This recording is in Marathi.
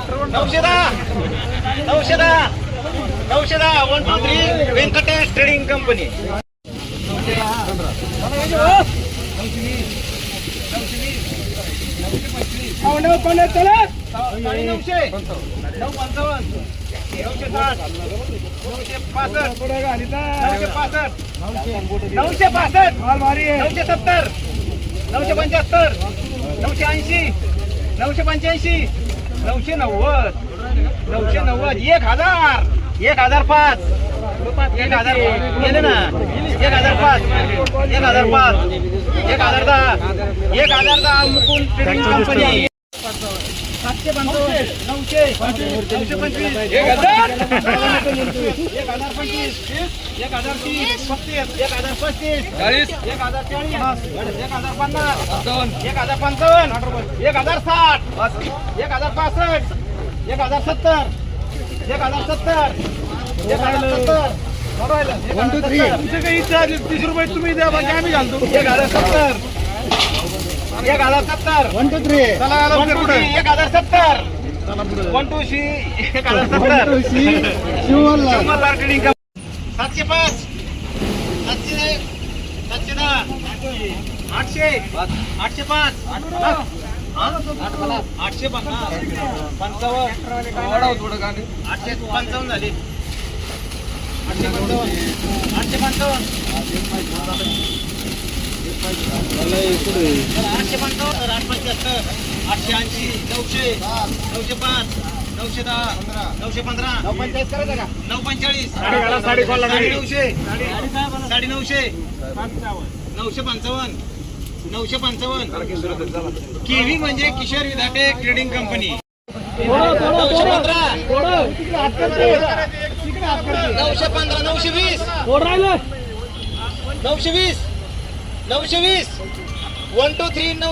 910 910 910 1 2 3 Venkatesh trading company. 1010 Mukund trading company. 755 900 925 1000 1025 1030 1035 1035 40 1040 1050 1055 1060 1065 1070 1070 1070 1 2 3 तुमचे काही इच्छा 30 रुपये तुम्ही द्या बाकी आम्ही घालतो. 1070 1070 1 2 3 चला 1070 1 2 3 1070 शिवमल्ला ट्रेडिंग 705 700 710 800 805 855 झाले 855 880 900 905 910 915 945 955 केव्ही म्हणजे किशोर विधाटे ट्रेडिंग कंपनी. 915 920 920 920 1 2 3 900